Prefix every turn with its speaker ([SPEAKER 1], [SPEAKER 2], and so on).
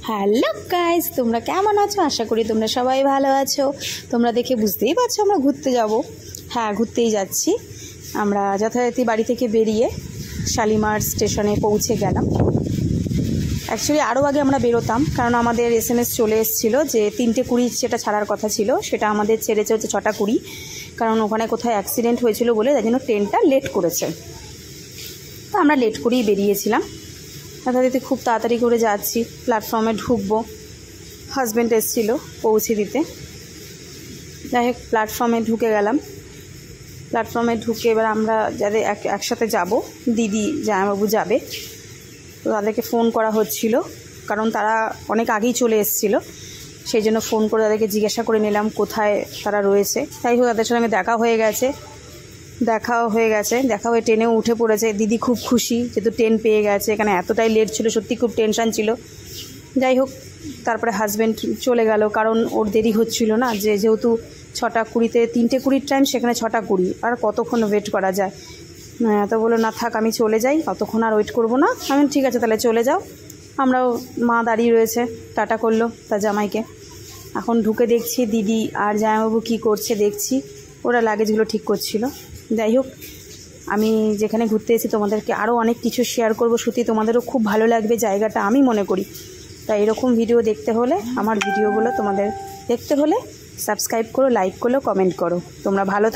[SPEAKER 1] Hello guys, তোমরা কেমন আছো? আশা করি তোমরা সবাই ভালো আছো। তোমরা দেখে বুঝতেই পারছো আমরা ঘুরতে যাব। হ্যাঁ, ঘুরতেই যাচ্ছি। আমরা যথারীতি বাড়ি থেকে বেরিয়ে শালিমার স্টেশনে পৌঁছে গেলাম। অ্যাকচুয়ালি আরও আগে আমরা বেরোতাম, কারণ আমাদের SMS চলে এসেছিলো যে 3:20 যেটা ছাড়ার কথা ছিল সেটা আমাদের ছেড়েছে হচ্ছে 6:20, কারণ ওখানে কোথায় অ্যাক্সিডেন্ট হয়েছিল বলে তাই জন্য ট্রেনটা লেট করেছে। তো আমরা লেট করেই বেরিয়েছিলাম। যথারীতি খুব তাড়াতাড়ি করে যাচ্ছি, প্ল্যাটফর্মে ঢুকবো। হাজব্যান্ড এসেছিলো পৌঁছে দিতে। যাই হোক, প্ল্যাটফর্মে ঢুকে গেলাম। প্ল্যাটফর্মে ঢুকে এবার আমরা যাদের একসাথে যাব, দিদি জামাইবাবু যাবে, তো তাদেরকে ফোন করা হচ্ছিল, কারণ তারা অনেক আগেই চলে এসেছিলো। সেই জন্য ফোন করে তাদেরকে জিজ্ঞাসা করে নিলাম কোথায় তারা রয়েছে। তাই হোক, তাদের সঙ্গে দেখা হয়ে গেছে। দেখা হয়ে ট্রেনেও উঠে পড়েছে। দিদি খুব খুশি, যেহেতু ট্রেন পেয়ে গেছে। এখানে এতটাই লেট ছিল, সত্যি খুব টেনশান ছিল। যাই হোক, তারপরে হাজব্যান্ড চলে গেল, কারণ ওর দেরি হচ্ছিল না, যেহেতু 6:20-তে 3:20 ট্রেন, সেখানে 6:20, আর কতক্ষণ ওয়েট করা যায়। তো বললো না থাক, আমি চলে যাই, অতক্ষণ আর ওয়েট করবো না। আমি ঠিক আছে তাহলে চলে যাও। আমরাও, মা দাঁড়িয়ে রয়েছে, টাটা করলো তার জামাইকে। এখন ঢুকে দেখছি দিদি আর জামাইবাবু কী করছে দেখছি, ওরা লাগেজগুলো ঠিক করছিল। যাই হোক, আমি যেখানে ঘুরতে এসেছি তোমাদেরকে আরও অনেক কিছু শেয়ার করব। সত্যি তোমাদেরও খুব ভালো লাগবে জায়গাটা, আমি মনে করি। তাই এরকম ভিডিও দেখতে হলে, আমার ভিডিওগুলো তোমাদের দেখতে হলে সাবস্ক্রাইব করো, লাইক করো, কমেন্ট করো। তোমরা ভালো